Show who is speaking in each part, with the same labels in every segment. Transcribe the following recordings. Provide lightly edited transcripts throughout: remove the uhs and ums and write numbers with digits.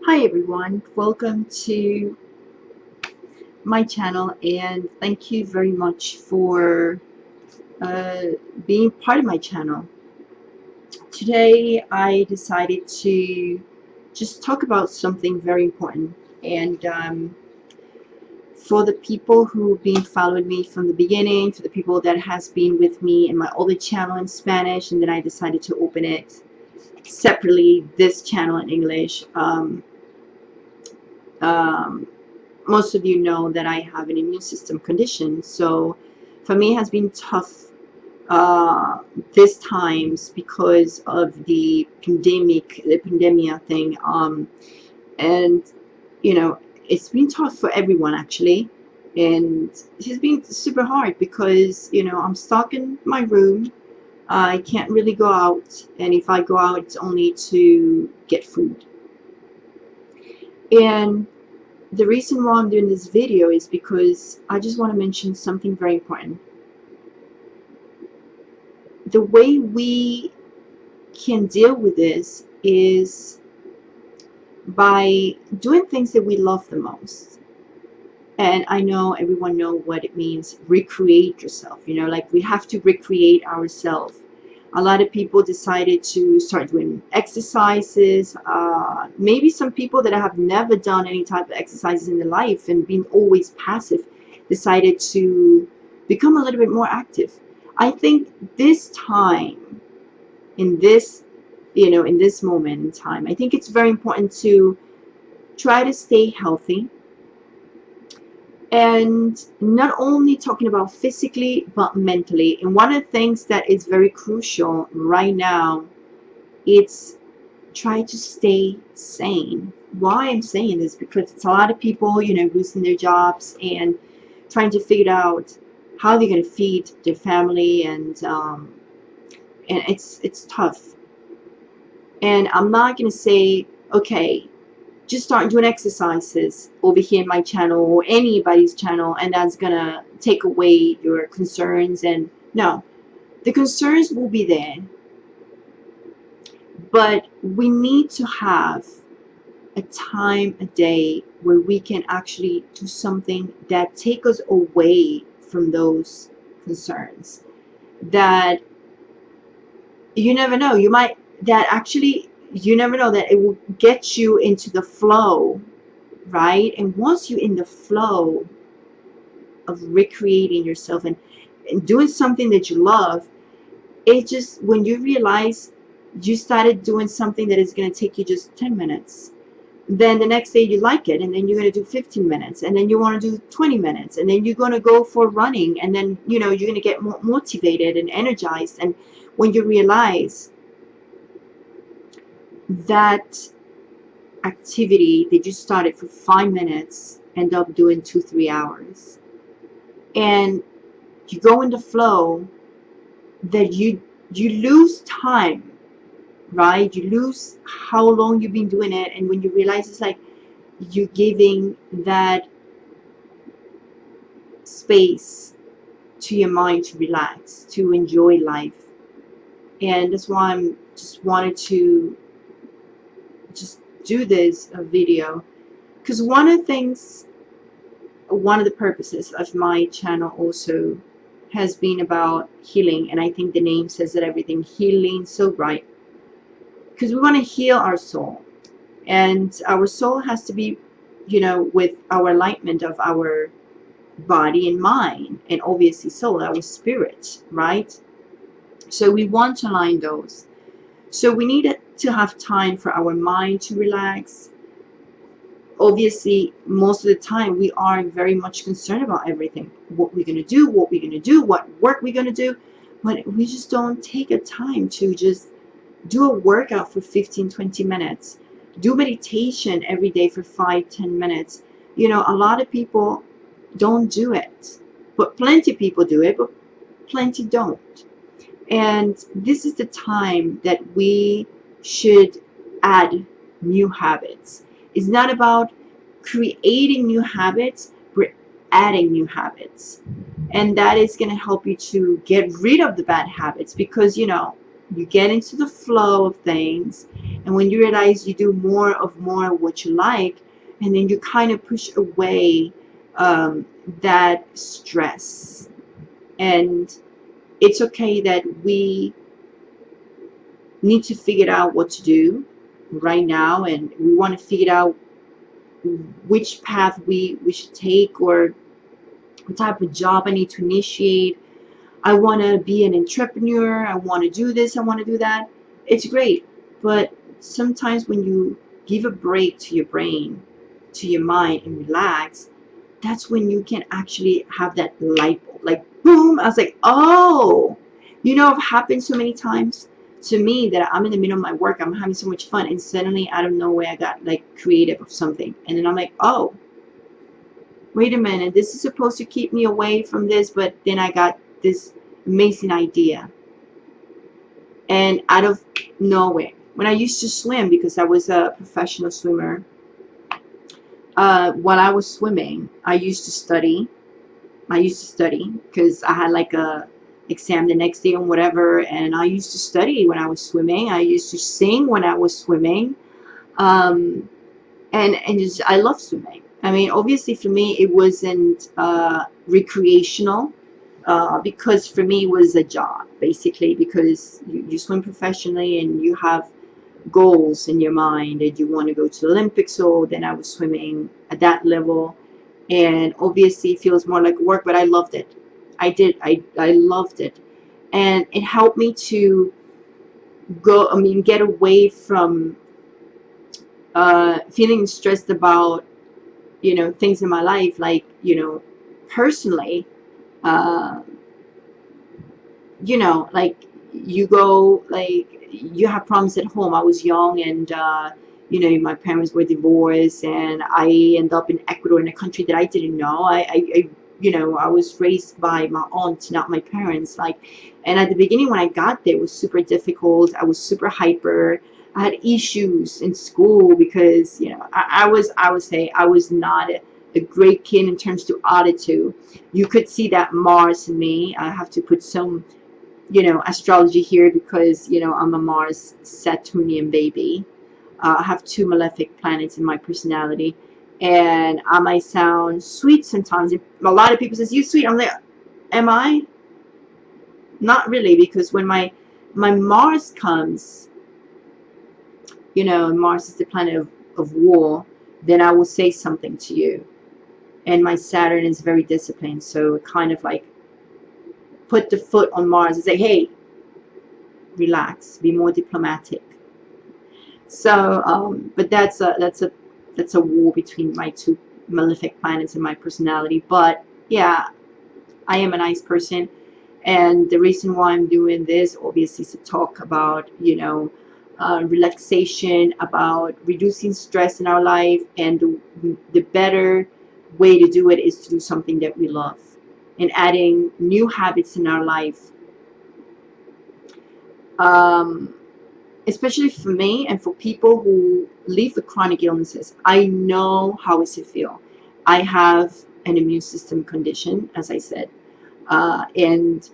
Speaker 1: Hi everyone, welcome to my channel and thank you very much for uh, being part of my channel. Today I decided to just talk about something very important, and for the people who've been following me from the beginning, for the people that has been with me in my other channel in Spanish, and then I decided to open it separately, this channel in English. Um, Most of you know that I have an immune system condition, so for me it has been tough this times because of the pandemia thing, and you know it's been tough for everyone actually, and it's been super hard because I'm stuck in my room. I can't really go out, and if I go out it's only to get food. And the reason why I'm doing this video is because I just want to mention something very important. The way we can deal with this is by doing things that we love the most. And I know everyone know what it means, recreate yourself. Like we have to recreate ourselves. A lot of people decided to start doing exercises. Maybe some people that have never done any type of exercises in their life and been always passive decided to become a little bit more active. I think this time, in this, in this moment in time, I think it's very important to try to stay healthy, and not only talking about physically but mentally. And one of the things that is very crucial right now, it's try to stay sane. Why I'm saying this, because it's a lot of people losing their jobs and trying to figure out how they're going to feed their family, and it's tough. And I'm not going to say, okay, just start doing exercises over here in my channel or anybody's channel, and that's gonna take away your concerns. And no, the concerns will be there, but we need to have a time a day where we can actually do something that take us away from those concerns. That you never know, you never know that it will get you into the flow, right? And once you're in the flow of recreating yourself and doing something that you love, it just, when you realize you started doing something that is going to take you just 10 minutes, then the next day you like it, and then you're going to do 15 minutes, and then you want to do 20 minutes, and then you're going to go for running, and then you're going to get more motivated and energized. And when you realize that activity that you started for 5 minutes end up doing 2-3 hours, and you go in the flow, that you lose time, right? You lose how long you've been doing it, and when you realize, it's like you're giving that space to your mind to relax, to enjoy life. And that's why I'm just wanted to just do this video, because one of the purposes of my channel also has been about healing, and I think the name says it everything, healing so bright, because we want to heal our soul, and our soul has to be with our alignment of our body and mind, and obviously soul, our spirit, right? So we want to align those. So we need to have time for our mind to relax. Obviously, most of the time we are very much concerned about everything, what we're going to do, what work we're going to do, but we just don't take a time to just do a workout for 15-20 minutes, do meditation every day for 5-10 minutes. A lot of people don't do it, but plenty of people do it, but plenty don't. And this is the time that we should add new habits. It's not about creating new habits, but adding new habits. And that is going to help you to get rid of the bad habits, because You get into the flow of things, and when you realize you do more of what you like, and then you kind of push away that stress. And it's okay that we need to figure out what to do right now, and we want to figure out which path we should take, or what type of job I need to initiate. I want to be an entrepreneur. I want to do this. I want to do that. It's great. But sometimes when you give a break to your brain, to your mind, and relax, that's when you can actually have that light bulb. Like, boom. I was like, oh, it happened so many times to me that I'm in the middle of my work. I'm having so much fun. And suddenly, out of nowhere, I got like creative of something. And then I'm like, oh, wait a minute, this is supposed to keep me away from this, but then I got this amazing idea. And out of nowhere, when I used to swim, because I was a professional swimmer, while I was swimming, I used to study. Because I had like a exam the next day or whatever, and I used to study when I was swimming. I used to sing when I was swimming. Um, and just, I love swimming. I mean, obviously for me it wasn't recreational, because for me it was a job basically, because you swim professionally and you have goals in your mind that you want to go to the Olympics. So then I was swimming at that level, and obviously it feels more like work, but I loved it. I loved it, and it helped me to get away from feeling stressed about things in my life, like personally, uh, like you go, like you have problems at home. I was young, and my parents were divorced, and I ended up in Ecuador, in a country that I didn't know. I was raised by my aunt, not my parents. Like, and at the beginning when I got there, it was super difficult. I was super hyper. I had issues in school because I would say I was not a great kid in terms to attitude. You could see that Mars in me. I have to put some astrology here, because I'm a Mars Saturnian baby. I have two malefic planets in my personality, and I might sound sweet sometimes. A lot of people says you sweet. I'm like, am I? Not really, because when my Mars comes, Mars is the planet of war, then I will say something to you. And my Saturn is very disciplined, so it kind of like put the foot on Mars and say, hey, relax, be more diplomatic. So, but that's a war between my two malefic planets and my personality. But yeah, I am a nice person, and the reason why I'm doing this obviously is to talk about relaxation, about reducing stress in our life, and the better way to do it is to do something that we love, and adding new habits in our life. Um, Especially for me and for people who live with chronic illnesses, I know how it feel. I have an immune system condition, as I said, and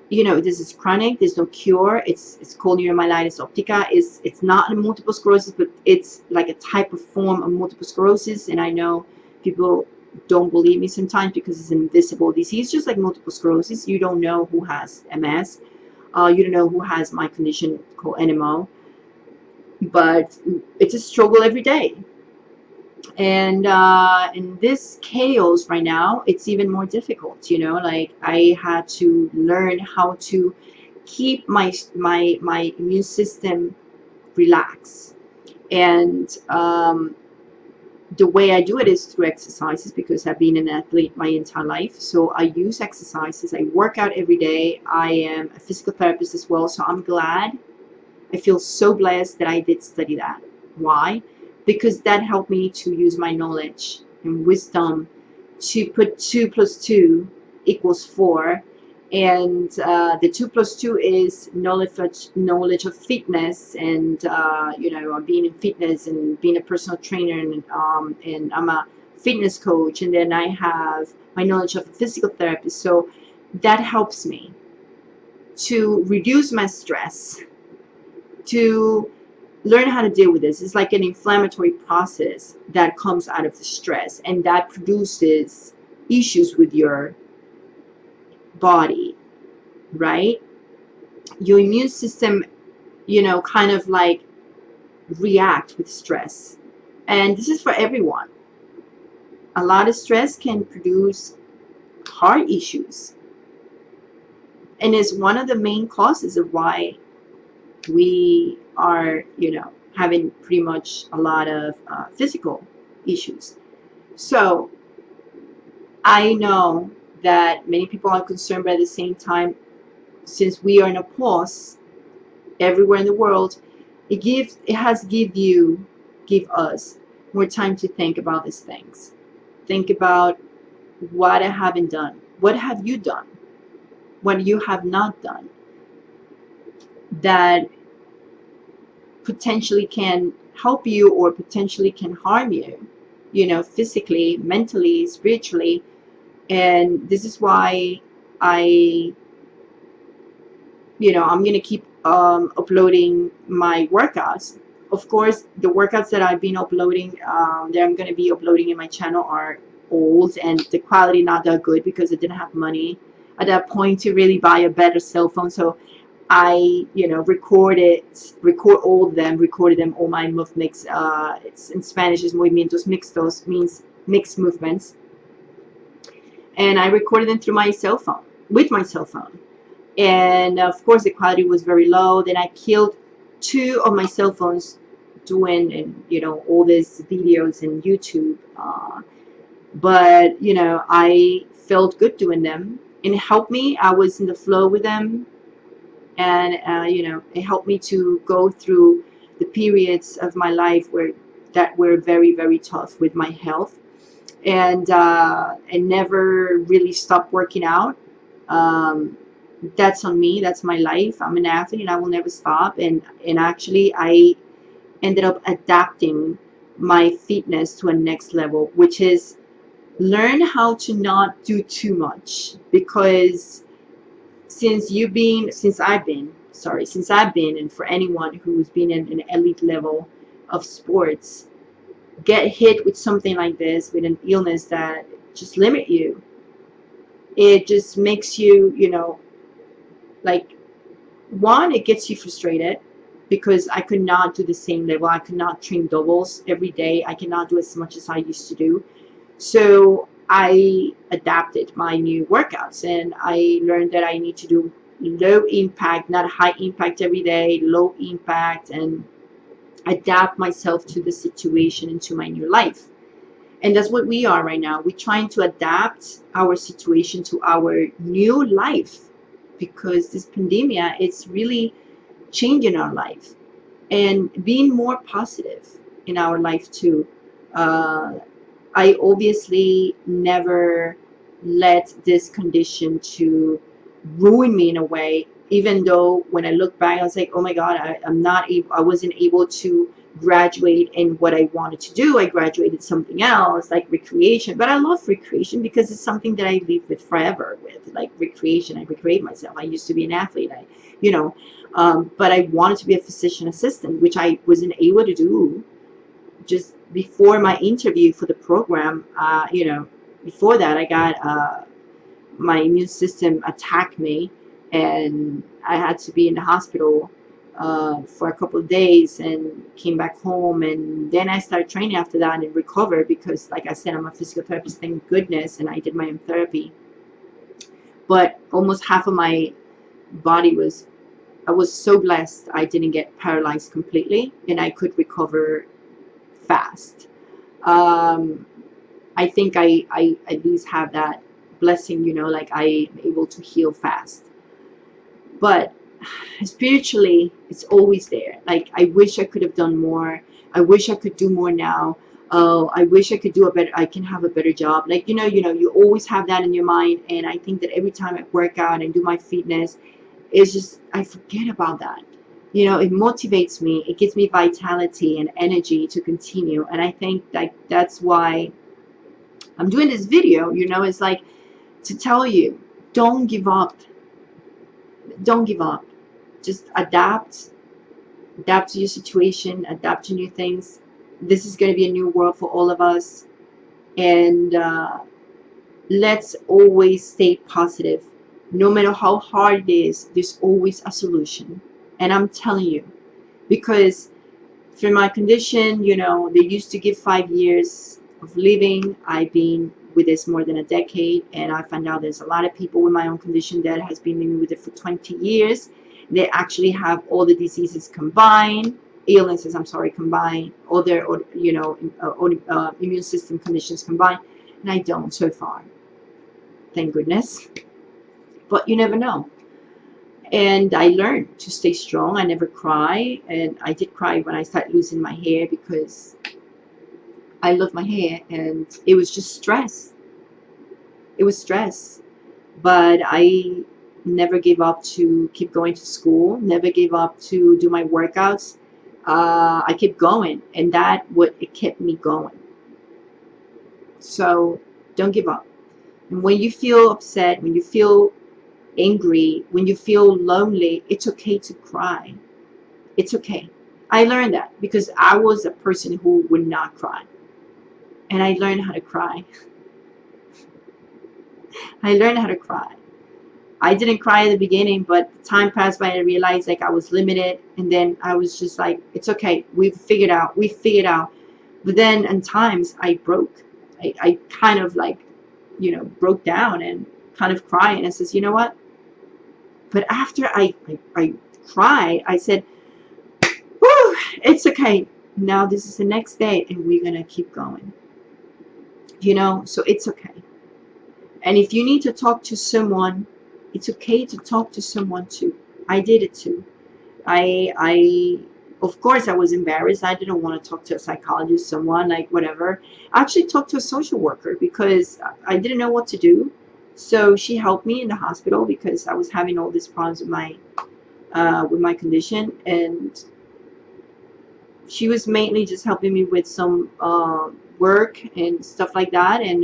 Speaker 1: this is chronic. There's no cure. It's called neuromyelitis optica. It's not a multiple sclerosis, but it's like a type of form of multiple sclerosis. And I know people don't believe me sometimes because it's an invisible disease, just like multiple sclerosis. You don't know who has MS. You don't know who has my condition called NMO, but it's a struggle every day. And in this chaos right now, it's even more difficult. Like I had to learn how to keep my immune system relaxed, and the way I do it is through exercises, because I've been an athlete my entire life. So I use exercises. I work out every day. I am a physical therapist as well. So I'm glad. I feel so blessed that I did study that. Why? Because that helped me to use my knowledge and wisdom to put 2 plus 2 equals 4. And the 2 plus 2 is knowledge of fitness, and being in fitness and being a personal trainer, and I'm a fitness coach, and then I have my knowledge of a physical therapist. So that helps me. to reduce my stress, to learn how to deal with this. It's like an inflammatory process that comes out of the stress, and that produces issues with your body, right? Your immune system, you know, kind of like react with stress. And this is for everyone. A lot of stress can produce heart issues, and is one of the main causes of why we are, you know, having pretty much a lot of physical issues. So I know that many people are concerned, but at the same time, since we are in a pause everywhere in the world, it has give us more time to think about these things. Think about what I haven't done. What have you done? What you have not done that potentially can help you or potentially can harm you, you know, physically, mentally, spiritually. And this is why I, you know, I'm gonna keep uploading my workouts. Of course, the workouts that I've been uploading, that I'm gonna be uploading in my channel are old and the quality not that good because I didn't have money at that point to really buy a better cell phone. So I, you know, recorded all my movements. It's in Spanish is movimientos mixtos, means mixed movements, and I recorded them through my cell phone, with my cell phone. And of course the quality was very low. Then I killed 2 of my cell phones doing, and you know, all these videos in YouTube. But you know, I felt good doing them, and it helped me. I was in the flow with them, and you know, it helped me to go through the periods of my life that were very, very tough with my health. And I never really stopped working out. um, that's on me. That's my life. I'm an athlete and I will never stop. And actually I ended up adapting my fitness to a next level, which is learn how to not do too much. Because since I've been, and for anyone who's been in an elite level of sports, get hit with something like this, with an illness that just limit you, it just makes you, you know, like, one, it gets you frustrated because I could not do the same level. I could not train doubles every day. I cannot do as much as I used to do. So I adapted my new workouts, and I learned that I need to do low impact, not high impact every day, low impact, and adapt myself to the situation and to my new life. And that's what we are right now. We're trying to adapt our situation to our new life, because this pandemic, it's really changing our life and being more positive in our life too. Uh, I obviously never let this condition to ruin me in a way, even though when I look back, I was like, oh my God, I wasn't able to graduate in what I wanted to do. I graduated something else, like recreation. But I love recreation because it's something that I live with forever with, like recreation. I recreate myself. I used to be an athlete. You know, but I wanted to be a physician assistant, which I wasn't able to do just before my interview for the program. You know, before that, I got my immune system attacked me, and I had to be in the hospital for a couple of days, and came back home. And then I started training after that and recovered because, like I said, I'm a physical therapist, thank goodness, and I did my own therapy. But almost half of my body I was so blessed I didn't get paralyzed completely, and I could recover fast. Um, I think I at least have that blessing, you know, like I'm able to heal fast. But spiritually, it's always there. Like, I wish I could have done more. I wish I could do more now. Oh, I wish I could do a better, I can have a better job. Like, you always have that in your mind. And I think that every time I work out and do my fitness, it's just, I forget about that. You know, it motivates me. It gives me vitality and energy to continue. And I think that that's why I'm doing this video. You know, it's like to tell you, don't give up. Don't give up. Just adapt to your situation, adapt to new things. This is going to be a new world for all of us, and let's always stay positive. No matter how hard it is, there's always a solution. And I'm telling you, because for my condition, you know, they used to give 5 years of living. I've been with this more than a decade, and I found out there's a lot of people with my own condition that has been living with it for 20 years. They actually have all the diseases combined, illnesses, I'm sorry, combined, all their, you know, immune system conditions combined, and I don't so far. Thank goodness. But you never know. And I learned to stay strong. I never cry, and I did cry when I started losing my hair because I love my hair, and it was just stress. It was stress. But I never gave up to keep going to school, never gave up to do my workouts. I kept going, and that what it kept me going. So don't give up. And when you feel upset, when you feel angry, when you feel lonely, it's okay to cry. It's okay. I learned that because I was a person who would not cry. And I learned how to cry. I learned how to cry. I didn't cry at the beginning, but time passed by and I realized like I was limited. And then I was just like, it's okay. We've figured out. We figured out. But then at times I broke. I kind of like, you know, broke down and kind of cried. And I says, you know what? But after I cried, I said, whew, it's okay. Now this is the next day and we're going to keep going. You know, so it's okay. And if you need to talk to someone, it's okay to talk to someone too. I did it too. I of course I was embarrassed. I didn't want to talk to a psychologist, someone like whatever. I actually talked to a social worker because I didn't know what to do. So she helped me in the hospital because I was having all these problems with my condition, and she was mainly just helping me with some work and stuff like that, and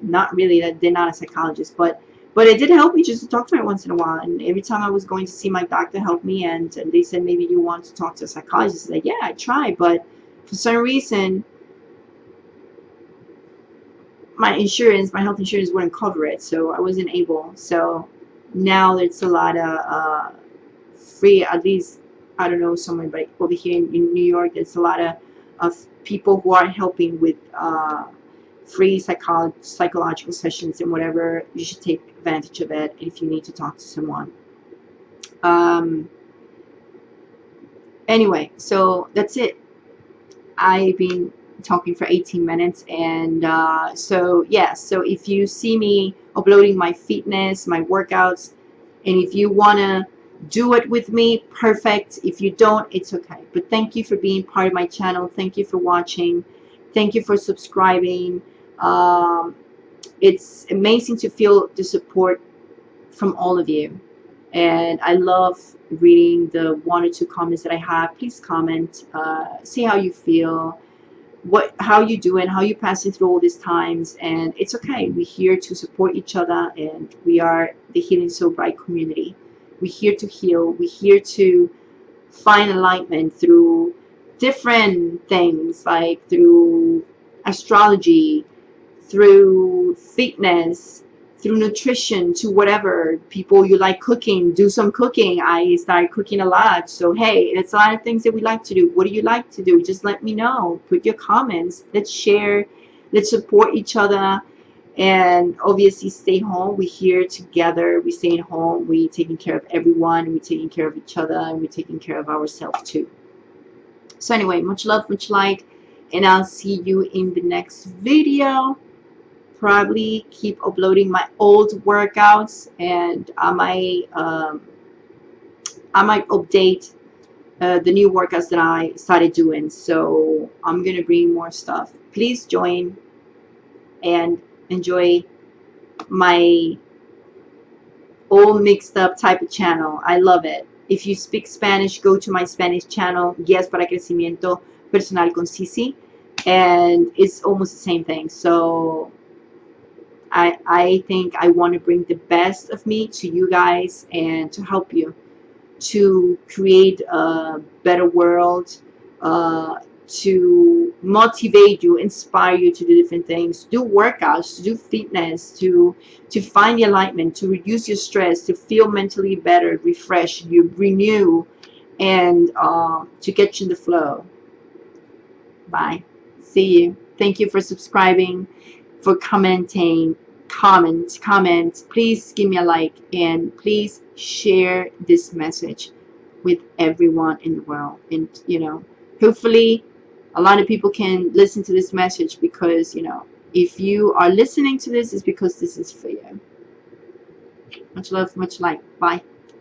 Speaker 1: not really that they're not a psychologist, but it did help me just to talk to her once in a while. And every time I was going to see my doctor help me, and they said maybe you want to talk to a psychologist. Like, yeah, I tried, but for some reason my health insurance wouldn't cover it, so I wasn't able. So now there's a lot of free, at least I don't know somewhere, but over here in New York, there's a lot of people who are helping with free psychological sessions and whatever. You should take advantage of it if you need to talk to someone. Anyway, so that's it. I've been talking for 18 minutes, and so yeah, so if you see me uploading my fitness, my workouts, and if you want to do it with me, perfect. If you don't, it's okay. But thank you for being part of my channel. Thank you for watching. Thank you for subscribing. It's amazing to feel the support from all of you, and I love reading the 1 or 2 comments that I have. Please comment, say how you feel, how you doing, how you passing through all these times. And it's okay. We're here to support each other, and we are the Healing So Bright community. We're here to heal. We're here to find enlightenment through different things, like through astrology, through fitness, through nutrition, to whatever. People, you like cooking, do some cooking. I started cooking a lot. So hey, it's a lot of things that we like to do. What do you like to do? Just let me know. Put your comments. Let's share. Let's support each other. And obviously stay home. We're here together. We're staying home. We're taking care of everyone. We're taking care of each other. And we're taking care of ourselves too. So anyway, much love, much light. And I'll see you in the next video. Probably keep uploading my old workouts, and I might update the new workouts that I started doing. So I'm gonna bring more stuff. Please join and enjoy my all mixed up type of channel. I love it. If you speak Spanish, go to my Spanish channel, Guias para Crecimiento Personal con Sissy, and it's almost the same thing. So I think I want to bring the best of me to you guys and to help you to create a better world, to motivate you, inspire you to do different things, to do workouts, to do fitness, to find the alignment, to reduce your stress, to feel mentally better, refresh, you renew, and to get you in the flow. Bye. See you. Thank you for subscribing, for commenting. Comment. Please give me a like, and please share this message with everyone in the world. And hopefully a lot of people can listen to this message, because if you are listening to this, it's because this is for you. Much love, much light. Bye.